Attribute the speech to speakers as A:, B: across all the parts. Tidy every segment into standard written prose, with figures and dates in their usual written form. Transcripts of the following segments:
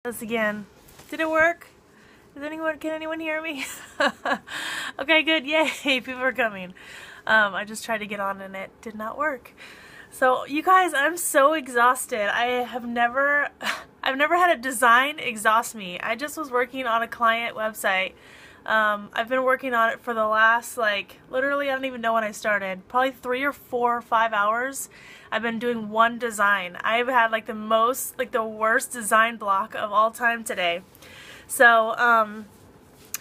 A: This again. Did it work? Can anyone hear me? Okay, good. Yay, people are coming. I just tried to get on and it did not work. So you guys, I'm so exhausted. I've never had a design exhaust me. I just was working on a client website. I've been working on it for the last, literally, I don't even know when I started. Probably 3 or 4 or 5 hours. I've been doing one design. I've had, the worst design block of all time today. So,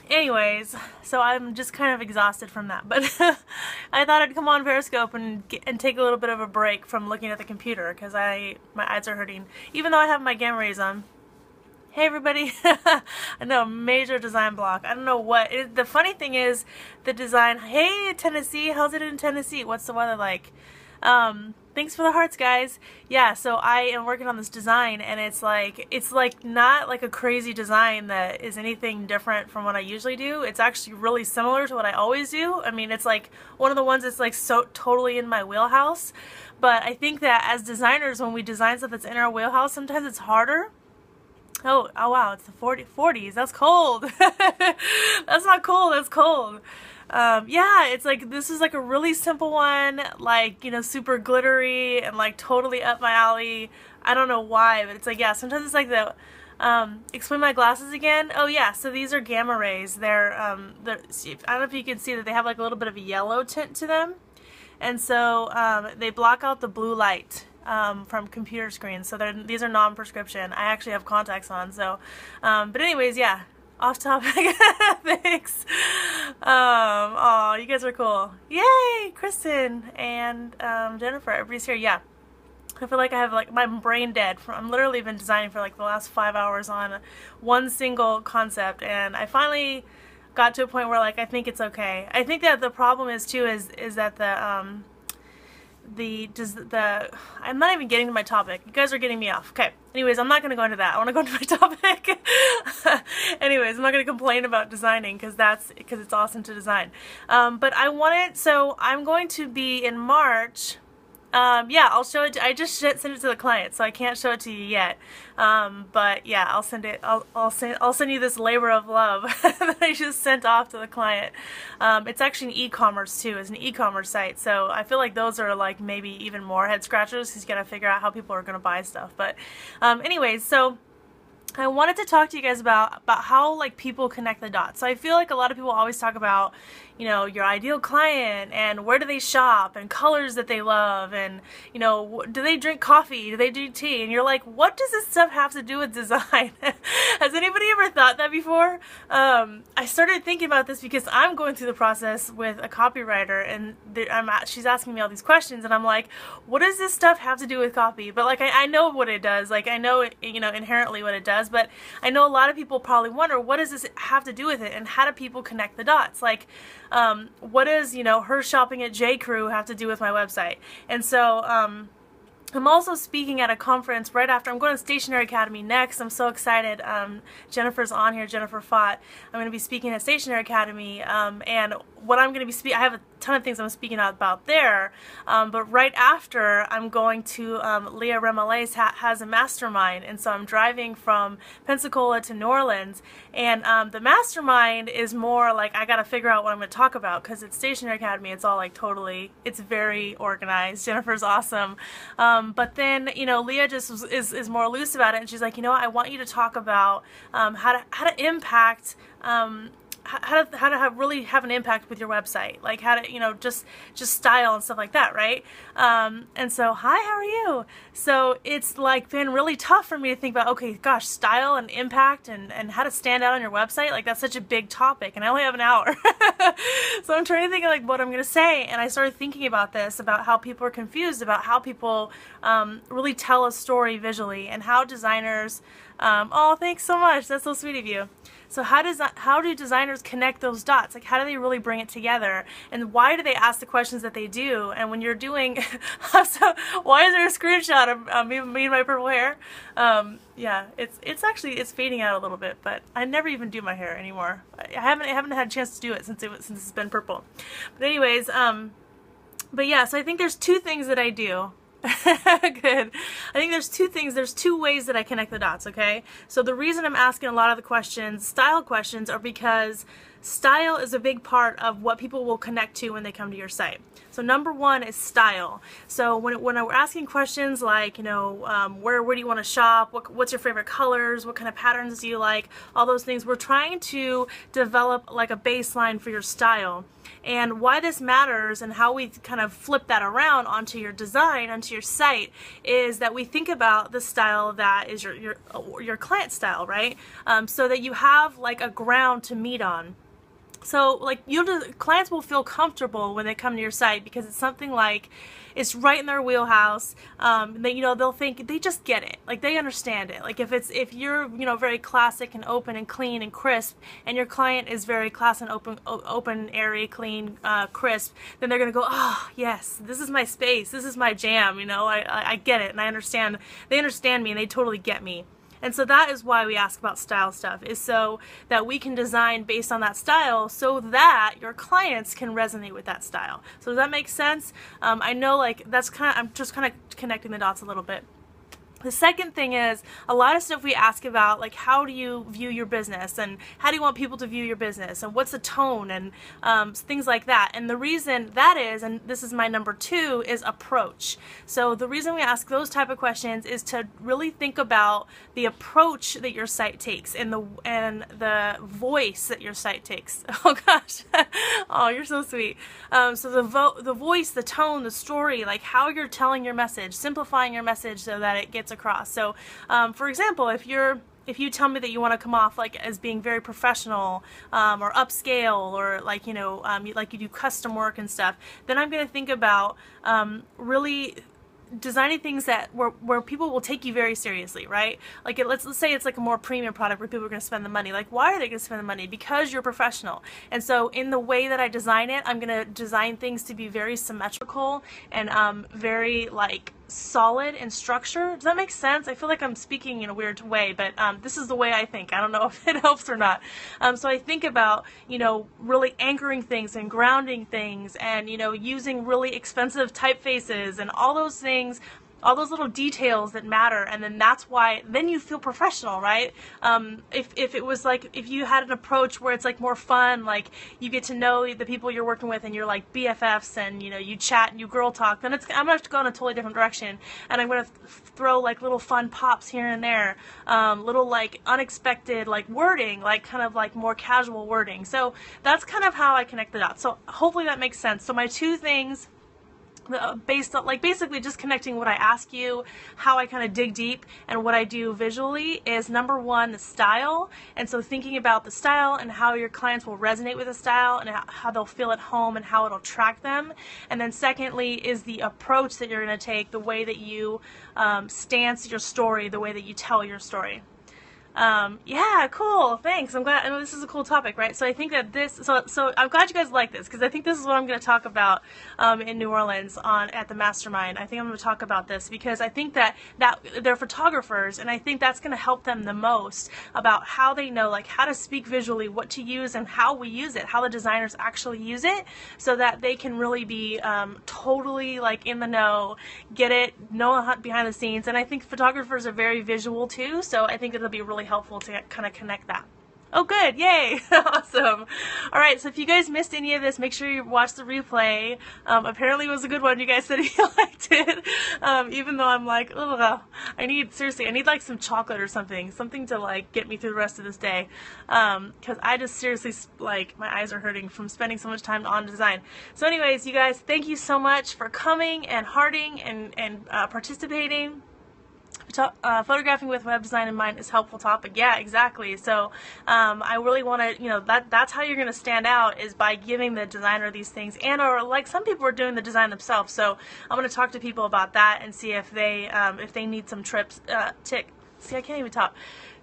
A: anyways, so I'm just kind of exhausted from that. But I thought I'd come on Periscope and take a little bit of a break from looking at the computer, because my eyes are hurting. Even though I have my gamma rays on. Hey everybody, I know, major design block. I don't know what. The funny thing is, the design, hey Tennessee, how's it in Tennessee? What's the weather like? Thanks for the hearts, guys. Yeah, so I am working on this design, and it's not like a crazy design that is anything different from what I usually do. It's actually really similar to what I always do. I mean, it's like one of the ones that's like so totally in my wheelhouse. But I think that as designers, when we design stuff that's in our wheelhouse, sometimes it's harder. Oh wow, it's the 40s. That's cold. That's not cold, that's cold. Yeah, it's like, this is like a really simple one, super glittery and totally up my alley. I don't know why, but it's like, yeah, sometimes it's like the, explain my glasses again. Oh yeah, so these are gamma rays. They're I don't know if you can see that they have like a little bit of a yellow tint to them. And so, they block out the blue light. From computer screens, so these are non-prescription. I actually have contacts on, so but anyways, yeah, off topic. Thanks. Oh, you guys are cool. Yay, Kristen and Jennifer, everybody's here. Yeah, I feel like I have my brain dead. I'm literally been designing for the last 5 hours on one single concept, and I finally got to a point where I think it's okay. I think that the problem is too is that I'm not even getting to my topic. You guys are getting me off. Okay. Anyways, I'm not going to go into that. I want to go into my topic. Anyways, I'm not going to complain about designing because it's awesome to design. But so I'm going to be in March. Yeah, I'll show it. I just sent it to the client, so I can't show it to you yet. But yeah, I'll send it. I'll send you this labor of love that I just sent off to the client. It's actually an e-commerce too. It's an e-commerce site, so I feel like those are maybe even more head scratchers because you gotta figure out how people are gonna buy stuff. But anyways, so I wanted to talk to you guys about how people connect the dots. So I feel like a lot of people always talk about, your ideal client and where do they shop and colors that they love and, do they drink coffee? Do they do tea? And you're like, what does this stuff have to do with design? Has anybody ever thought that before? I started thinking about this because I'm going through the process with a copywriter, and she's asking me all these questions, and I'm like, what does this stuff have to do with copy? But I know what it does. I know it, inherently what it does, but I know a lot of people probably wonder, what does this have to do with it, and how do people connect the dots? What does, her shopping at J. Crew have to do with my website? And so, I'm also speaking at a conference right after. I'm going to Stationery Academy next. I'm so excited. Jennifer's on here, Jennifer Fott. I'm going to be speaking at Stationery Academy, and what I'm going to be I have a ton of things I'm speaking about there, but right after, I'm going to, Leah Remolais has a mastermind, and so I'm driving from Pensacola to New Orleans, and the mastermind is more I got to figure out what I'm going to talk about, because at Stationery Academy, it's all totally, it's very organized. Jennifer's awesome. But then, Leah just is more loose about it, and she's like, I want you to talk about how to impact, how to really have an impact with your website, how to, just style and stuff like that, right? And so, hi, how are you? So it's been really tough for me to think about, okay, gosh, style and impact and how to stand out on your website, that's such a big topic, and I only have an hour. So I'm trying to think of what I'm going to say, and I started thinking about this, about how people are confused about how people really tell a story visually, and how designers, oh, thanks so much, that's so sweet of you. So how do designers connect those dots? How do they really bring it together? And why do they ask the questions that they do? And when you're doing, so why is there a screenshot of me and my purple hair? Yeah, it's fading out a little bit, but I never even do my hair anymore. I haven't had a chance to do it since it's been purple. But anyways, but yeah, so I think there's two things that I do. Good. I think there's two things, there's two ways that I connect the dots, okay? So the reason I'm asking a lot of the questions, style questions, are because style is a big part of what people will connect to when they come to your site. So number one is style. So when we're asking questions like, you know, where do you want to shop? What's your favorite colors? What kind of patterns do you like? All those things. We're trying to develop like a baseline for your style. And why this matters and how we kind of flip that around onto your design, onto your site, is that we think about the style that is your client style, right? So that you have like a ground to meet on. So like clients will feel comfortable when they come to your site because it's something like it's right in their wheelhouse. They, you know, they'll think they just get it, like they understand it. Like if you're, you know, very classic and open and clean and crisp, and your client is very class and open, airy, clean, crisp, then they're gonna go, oh yes, this is my space, this is my jam. You know, I get it and I understand. They understand me and they totally get me. And so that is why we ask about style stuff, is so that we can design based on that style so that your clients can resonate with that style. So does that make sense? I know, like, I'm just kind of connecting the dots a little bit. The second thing is a lot of stuff we ask about, like how do you view your business and how do you want people to view your business and what's the tone and things like that. And the reason that is, and this is my number two, is approach. So the reason we ask those type of questions is to really think about the approach that your site takes and the voice that your site takes. Oh gosh, oh you're so sweet. So the voice, the tone, the story, like how you're telling your message, simplifying your message so that it gets across. So for example, if you tell me that you want to come off like as being very professional or upscale, or like, you know, like you do custom work and stuff, then I'm going to think about really designing things that where people will take you very seriously, right? Like let's say it's like a more premium product where people are going to spend the money. Like why are they going to spend the money? Because you're professional. And so in the way that I design it, I'm going to design things to be very symmetrical and very like solid in structure. Does that make sense? I feel like I'm speaking in a weird way, but this is the way I think. I don't know if it helps or not. So I think about, you know, really anchoring things and grounding things and, you know, using really expensive typefaces and all those things, all those little details that matter. And then that's why then you feel professional, right? If it was like, if you had an approach where it's like more fun, like you get to know the people you're working with and you're like BFFs and, you know, you chat and you girl talk, then I'm gonna have to go in a totally different direction, and I'm gonna throw like little fun pops here and there, little like unexpected like wording, like kind of like more casual wording. So that's kind of how I connect the dots. So hopefully that makes sense. So my two things, based on like basically just connecting what I ask you, how I kind of dig deep, and what I do visually, is number one, the style. And so thinking about the style and how your clients will resonate with the style and how they'll feel at home and how it'll attract them. And then secondly is the approach that you're going to take, the way that you stance your story, the way that you tell your story. Yeah, cool. Thanks. I'm glad. I know this is a cool topic, right? So I think that so I'm glad you guys like this, because I think this is what I'm going to talk about in New Orleans at the Mastermind. I think I'm going to talk about this because I think that they're photographers, and I think that's going to help them the most about how they know, like, how to speak visually, what to use, and how we use it, how the designers actually use it, so that they can really be totally like in the know, get it, know behind the scenes. And I think photographers are very visual too, so I think it'll be really helpful to kind of connect that. Oh good, yay, awesome. Alright, so if you guys missed any of this, make sure you watch the replay. Apparently it was a good one. You guys said you liked it, even though I'm like, ugh, I need like some chocolate or something to like get me through the rest of this day, because I just seriously, like, my eyes are hurting from spending so much time on design. So anyways, you guys, thank you so much for coming and hearting and participating. Photographing with web design in mind is a helpful topic. Yeah, exactly. So I really want to, you know, that's how you're going to stand out, is by giving the designer these things, and or like some people are doing the design themselves. So I'm going to talk to people about that and see if they need some see, I can't even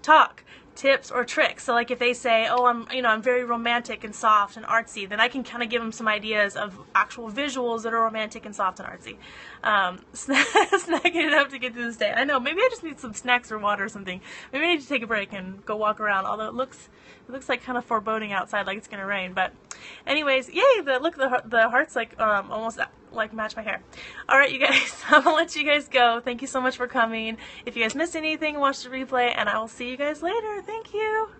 A: talk. Tips or tricks. So like if they say, oh, I'm very romantic and soft and artsy, then I can kind of give them some ideas of actual visuals that are romantic and soft and artsy. Snacking it up to get through this day. I know, maybe I just need some snacks or water or something. Maybe I need to take a break and go walk around, although it looks like kind of foreboding outside, like it's gonna rain. But anyways, yay, look, the heart's like almost like match my hair. Alright you guys, I'm gonna let you guys go. Thank you so much for coming. If you guys missed anything, watch the replay, and I will see you guys later. Thank you!